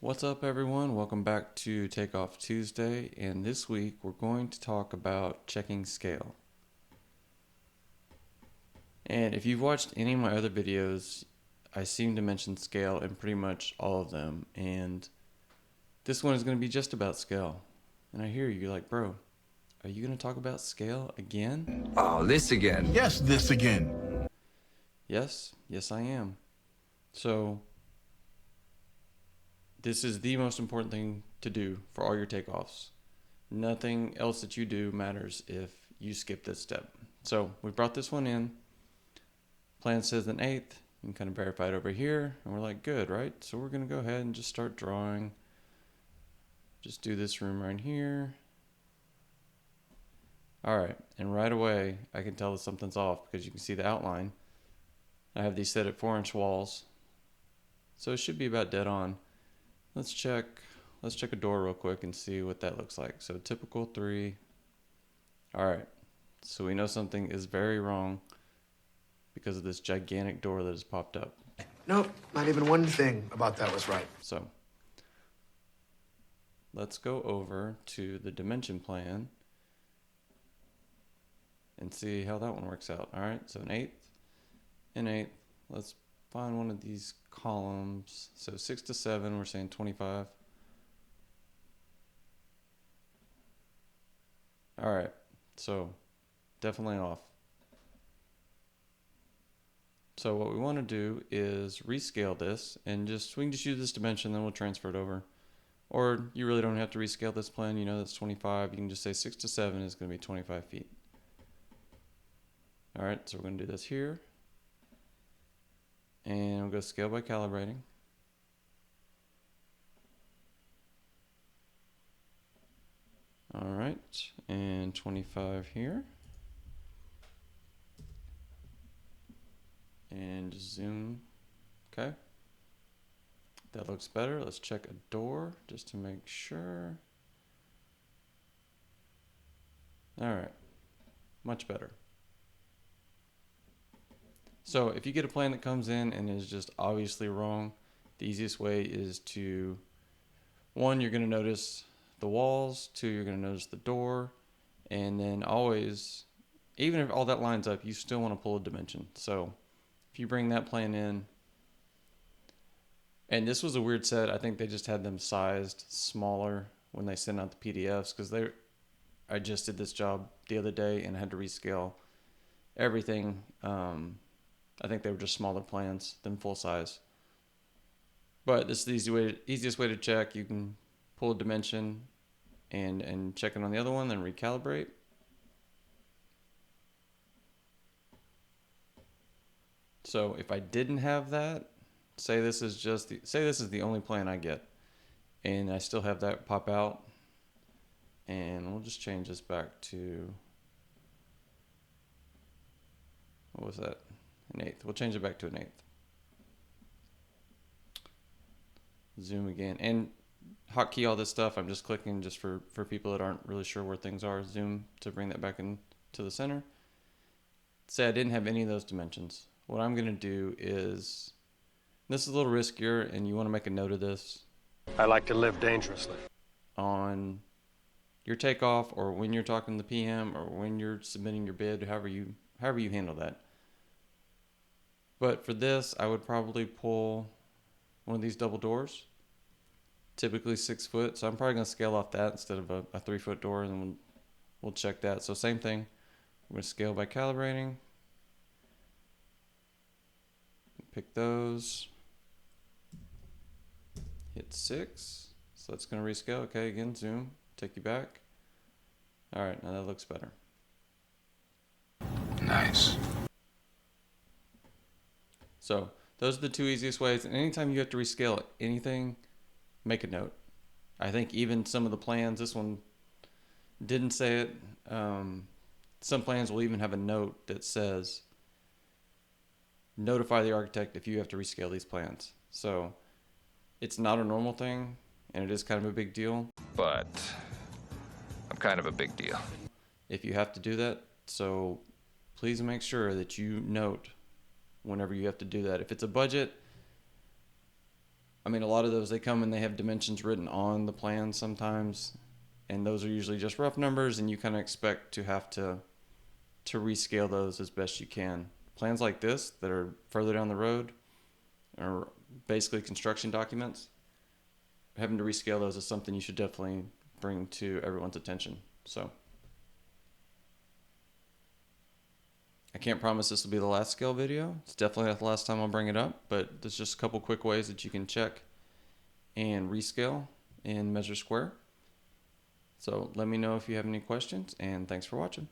What's up, everyone? Welcome back to Takeoff Tuesday, and this week we're going to talk about checking scale. And if you've watched any of my other videos, I seem to mention scale in pretty much all of them, and this one is going to be just about scale. And I hear you're like, bro, are you going to talk about scale again? Oh, this again. Yes, this again. Yes, I am. So this is the most important thing to do for all your takeoffs. Nothing else that you do matters if you skip this step. So we brought this one in. Plan says an eighth. You can kind of verify it over here. And we're like, good, right? So we're going to go ahead and just start drawing. Just do this room right here. All right. And right away, I can tell that something's off because you can see the outline. I have these set at 4-inch walls. So it should be about dead on. Let's check a door real quick and see what that looks like. So typical 3. All right. So we know something is very wrong because of this gigantic door that has popped up. Nope, not even one thing about that was right. So let's go over to the dimension plan and see how that one works out. All right. So an eighth. Let's find one of these columns. So 6 to 7, we're saying 25. All right, so definitely off. So what we want to do is rescale this and we can just use this dimension, then we'll transfer it over. Or you really don't have to rescale this plan. You know that's 25. You can just say 6 to 7 is going to be 25 feet. All right, so we're going to do this here. And we'll go scale by calibrating. All right, and 25 here. And just zoom, okay. That looks better. Let's check a door just to make sure. All right, much better. So if you get a plan that comes in and is just obviously wrong, the easiest way is to, 1, you're going to notice the walls, 2, you're going to notice the door, and then always, even if all that lines up, you still want to pull a dimension. So if you bring that plan in, and this was a weird set, I think they just had them sized smaller when they sent out the PDFs, because I just did this job the other day and had to rescale everything. I think they were just smaller plans than full size. But this is the easiest way to check. You can pull a dimension and check it on the other one, then recalibrate. So if I didn't have that, say this is the only plan I get, and I still have that pop out, and we'll just change this back to, what was that? An eighth. We'll change it back to an eighth. Zoom again, and hotkey all this stuff. I'm just clicking just for people that aren't really sure where things are. Zoom to bring that back into the center. Say I didn't have any of those dimensions. What I'm going to do is, this is a little riskier, and you want to make a note of this. I like to live dangerously. On your takeoff, or when you're talking to the PM, or when you're submitting your bid, however you handle that. But for this, I would probably pull one of these double doors, typically 6 foot. So I'm probably going to scale off that instead of a 3-foot door, and then we'll check that. So same thing. We're going to scale by calibrating. Pick those. Hit 6. So that's going to rescale. Okay, again, zoom. Take you back. All right, now that looks better. Nice. So those are the 2 easiest ways. And anytime you have to rescale anything, make a note. I think even some of the plans, this one didn't say it. Some plans will even have a note that says, notify the architect if you have to rescale these plans. So it's not a normal thing, and it is kind of a big deal. But I'm kind of a big deal. If you have to do that, so please make sure that you note whenever you have to do that. If it's a budget, I mean, a lot of those, they come and they have dimensions written on the plan sometimes, and those are usually just rough numbers, and you kind of expect to have to rescale those as best you can. Plans like this that are further down the road are basically construction documents. Having to rescale those is something you should definitely bring to everyone's attention. So I can't promise this will be the last scale video. It's definitely not the last time I'll bring it up, but there's just a couple quick ways that you can check and rescale in Measure Square. So let me know if you have any questions, and thanks for watching.